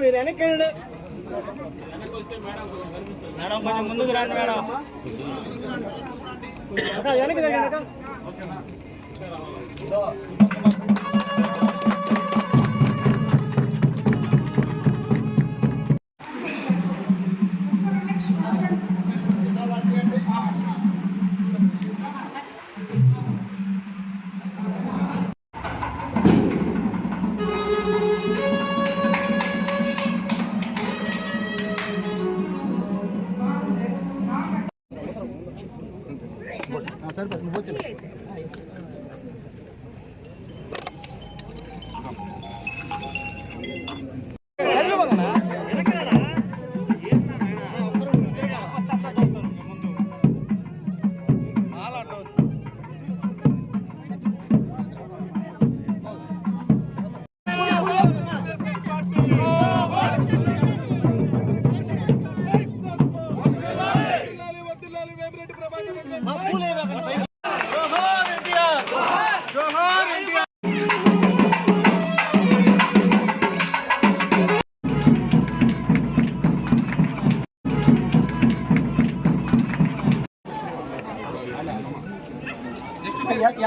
మీరు వెనక్కి మేడం కొంచెం ముందుకు రండి మేడం. వెనక్కి వెనక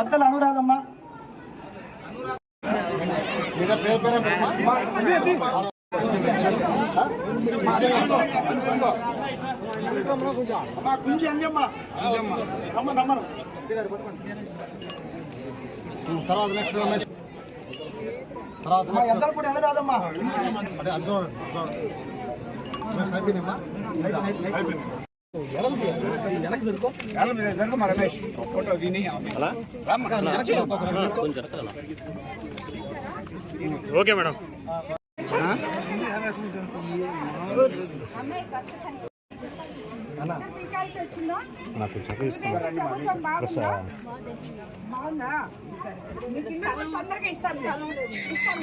ఎద్దల అనురాధమ్మా కుంచి అంజమ్మ రమ్మను తర్వాత నెక్స్ట్ తర్వాత ఎద్దల కూడా అనురాధమ్మా అయిపోయిందమ్మా ఓకే మేడం.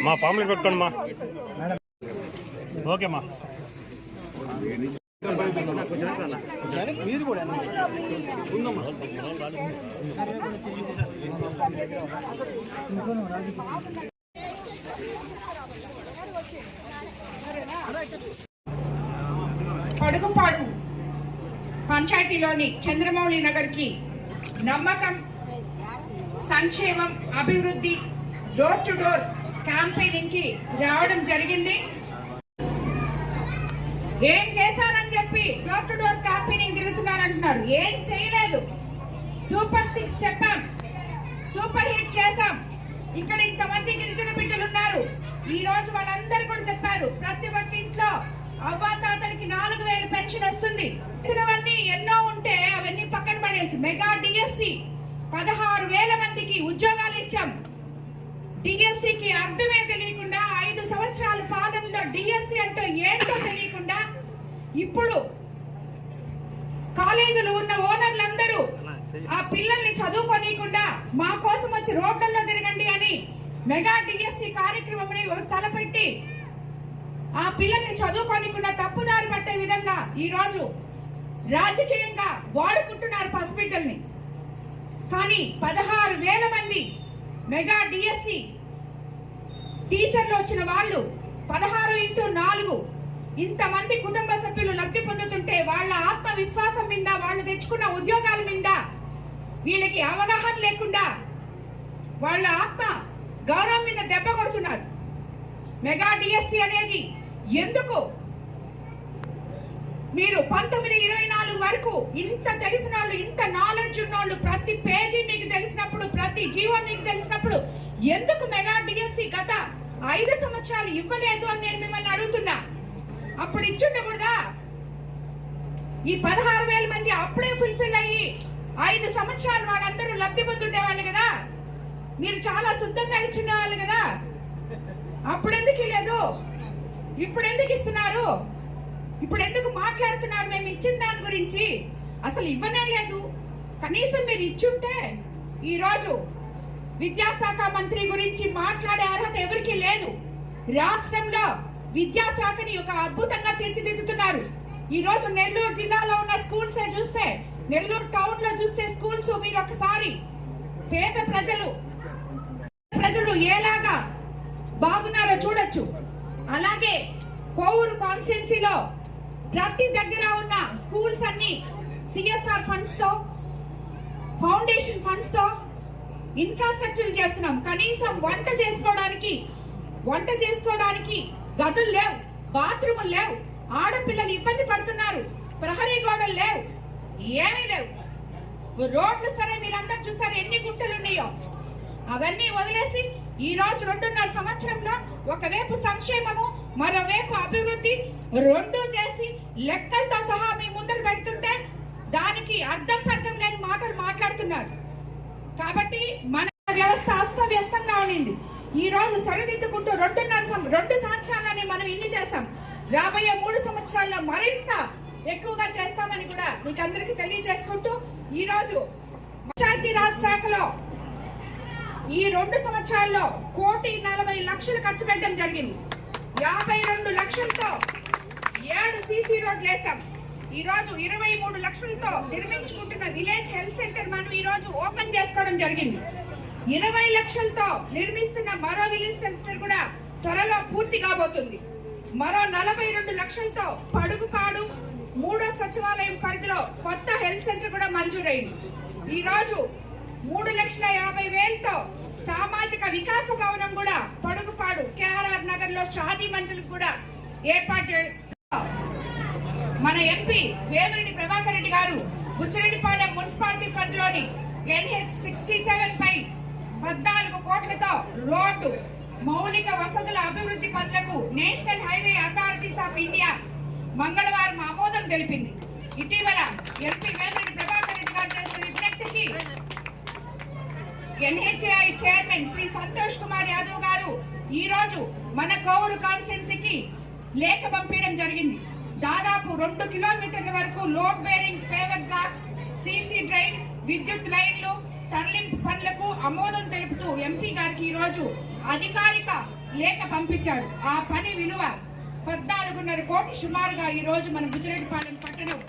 మా పాములు పెట్టుకోండి మా. ఓకే మా. మీరు కూడా అడుగుపాడు పంచాయతీలోని చంద్రమౌళి నగర్ కి నమ్మకం, సంక్షేమం, అభివృద్ధి డోర్ టు డోర్ క్యాంపెయినింగ్ కి రావడం జరిగింది. ఏం చేశారని చెప్పి డోర్ టు డోర్ క్యాంపెయినింగ్ తిరుగుతున్నారంటున్నారు. ఏం చేయలేదు. సూపర్ 6 చెప్పాం, సూపర్ హిట్ చేశాం. ఇక్కడ ఇంతమంది గిరిజన బిడ్డలు ఉన్నారు. ఈ రోజు వాళ్ళందరూ కూడా చెప్పారు, ప్రతి ఒక్క ఇంట్లో అవ్వాతాతలకి 4000 పెన్షన్ వస్తుంది. ఇచ్చినవన్నీ ఎన్నో ఉంటే అవన్నీ పక్కన పడేసి మెగా డిఎస్సి 16,000 మందికి ఉద్యోగాలు ఇచ్చాం. డిఎస్సికి అర్థమే తెలియకుండా 5 సంవత్సరాల పాలనలో డిఎస్సి అంటే ఏంటో తెలియకుండా ఇప్పుడు కాలేజీలు ఉన్న ఓనర్లందరూ ఆ పిల్లల్ని చదువుకోనీయకుండా మా కోసం వచ్చి రోడ్లలో తిరగండి అని మెగా డిఎస్సి కార్యక్రమంని తలపెట్టి ఆ పిల్లల్ని చదువుకోనీయకుండా తప్పుదారి పట్టే విధంగా ఈ రోజు రాజకీయంగా వాడుకుంటున్నారు పసిబిడ్డల్ని. కానీ 16,000 మంది మెగా డిఎస్సి టీచర్లు వచ్చిన వాళ్ళు 16x4 ఇంతమంది కుటుంబ సభ్యులు లబ్ధి పొందుతుంటే వాళ్ళ ఆత్మవిశ్వాసం మీద, వాళ్ళు తెచ్చుకున్న ఉద్యోగాల మీద వీళ్ళకి అవగాహన లేకుండా వాళ్ళ ఆత్మ గౌరవం మీద దెబ్బ కొడుతున్నారు. మెగా డిఎస్సి అనేది ఎందుకు మీరు 19-24 వరకు ఇంత తెలిసిన వాళ్ళు, ఇంత నాలెడ్జ్ ఉన్నోళ్ళు, ప్రతి పేజీ మీకు తెలిసినప్పుడు, ప్రతి జీవం మీకు తెలిసినప్పుడు ఎందుకు మెగా డిఎస్సి గత 5 సంవత్సరాలు ఇవ్వలేదు అని నేను మిమ్మల్ని అడుగుతున్నా. అప్పుడు ఇచ్చుండకూడదా? ఈ 16,000 మంది అప్పుడే ఫుల్ఫిల్ అయ్యి 5 సంవత్సరాలు వాళ్ళందరూ లబ్ధి పొందుండే వాళ్ళు కదా. మీరు చాలా శుద్ధంగా ఇచ్చిన వాళ్ళు కదా. అప్పుడు ఎందుకు లేదు? ఇప్పుడు ఎందుకు ఇస్తున్నారు? ఇప్పుడు ఎందుకు మాట్లాడుతున్నారు మేము ఇచ్చిన దాని గురించి? అసలు ఇవ్వనే లేదు. కనీసం మీరు ఇచ్చుంటే ఈరోజు విద్యాశాఖ మంత్రి గురించి మాట్లాడే అర్హత ఎవరికి లేదు. రాష్ట్రంలో విద్యాశాఖని ఒక అద్భుతంగా తీర్చిదిద్దుతున్నారు. ఈ రోజు నెల్లూరు జిల్లాలో ఉన్న స్కూల్స్ చూస్తే, నెల్లూరు టౌన్ లో చూస్తే స్కూల్స్ మీరు ఒకసారి పేద ప్రజలు ఎలాగా బాగున్నారో చూడొచ్చు. అలాగే కోవూరు కాన్స్టిట్యున్సీలో ప్రతి దగ్గర ఉన్న స్కూల్స్ అన్ని సిఎస్ఆర్ ఫండ్స్ తో, ఫౌండేషన్ ఫండ్స్ తో ఇన్ఫ్రాస్ట్రక్చర్ చేస్తున్నాం. కనీసం వంట చేసుకోవడానికి గదులు లేవు, బాత్రూములు లేవు, ఆడపిల్లలు ఇబ్బంది పడుతున్నారు, ప్రహరీ గోడలు లేవు, ఏమీ లేవు. రోడ్లు సరే మీరందరూ చూసారు ఎన్ని గుంటలు ఉన్నాయో. అవన్నీ వదిలేసి ఈ రోజు 2.5 సంవత్సరంలో ఒకవైపు సంక్షేమము, మరోవైపు అభివృద్ధి రెండు చేసి లెక్కలతో సహా మీ ముందర పెడుతుంటే దానికి అర్థం లేని మాటలు మాట్లాడుతున్నారు. కాబట్టి మన వ్యవస్థ అస్తవ్యస్తంగా ఉండింది. ఈ రోజు సరిదిద్దుకుంటూ 2 సంవత్సరాలని మనం ఇన్ని చేస్తాం. రాబోయే 3 సంవత్సరాల్లో మరింత ఎక్కువగా చేస్తామని కూడా మీకు అందరికీ తెలియజేసుకుంటూ ఈ రోజు పంచాయతీరాజ్ శాఖలో ఈ 2 సంవత్సరాల్లో 1,40,00,000 ఖర్చు పెట్టడం జరిగింది. 52 లక్షలతో 7 సీసీ రోడ్లు వేసాం. ఈ రోజు 23 లక్షలతో నిర్మించుకుంటున్న విలేజ్ హెల్త్ సెంటర్ మనం ఈ రోజు ఓపెన్ చేసుకోవడం జరిగింది. 20 లక్షలతో నిర్మిస్తున్న మరో విలేజ్ సెంటర్ కూడా త్వరలో పూర్తి కాబోతుంది. మరో 42 లక్షలతో పడుగుపాడు 3వ సచివాలయం పరిధిలో కొత్త హెల్త్ సెంటర్ కూడా మంజూరైంది. ఈ రోజు 3,50,000తో సామాజిక వికాస భవనం కూడా పడుగుపాడు కేఆర్ఆర్ నగర్ లో షాదీ మంజిల్ కూడా ఏర్పాటు చేయడం. మన ఎంపీ వేమిరెడ్డి ప్రభాకర్ రెడ్డి గారు బుచ్చిరెడ్డిపాలెం మున్సిపాలిటీ పరిధిలోని NH67 పై 14 కోట్లతో రోడ్డు మౌలిక వసతుల అభివృద్ధి పనులకు national highway authorities of India మంగళవారం ఆమోదం తెలిపింది. ఇటీవల ఎంపీ వేమిరెడ్డి ప్రభాకర్ రెడ్డి గారు చేసిన విజ్ఞప్తికి NHAI చైర్మన్ శ్రీ సంతోష్ కుమార్ యాదవ్ గారు ఈ రోజు మన కోవూరు కాన్స్టిట్యున్సీకి లేఖ పంపించడం జరిగింది. దాదాపు 2 కిలోమీటర్ల వరకు load bearing paver blocks, CC drain, విద్యుత్ లైన్లు తరలింపు పనులకు ఆమోదం తెలుపుతూ ఎంపీ గారికి ఈ రోజు అధికారిక లేఖ పంపించారు. ఆ పని విలువ 14.5 కోట్లు సుమారుగా ఈ రోజు మన బుచ్చిరెడ్డిపాలెం పట్టణం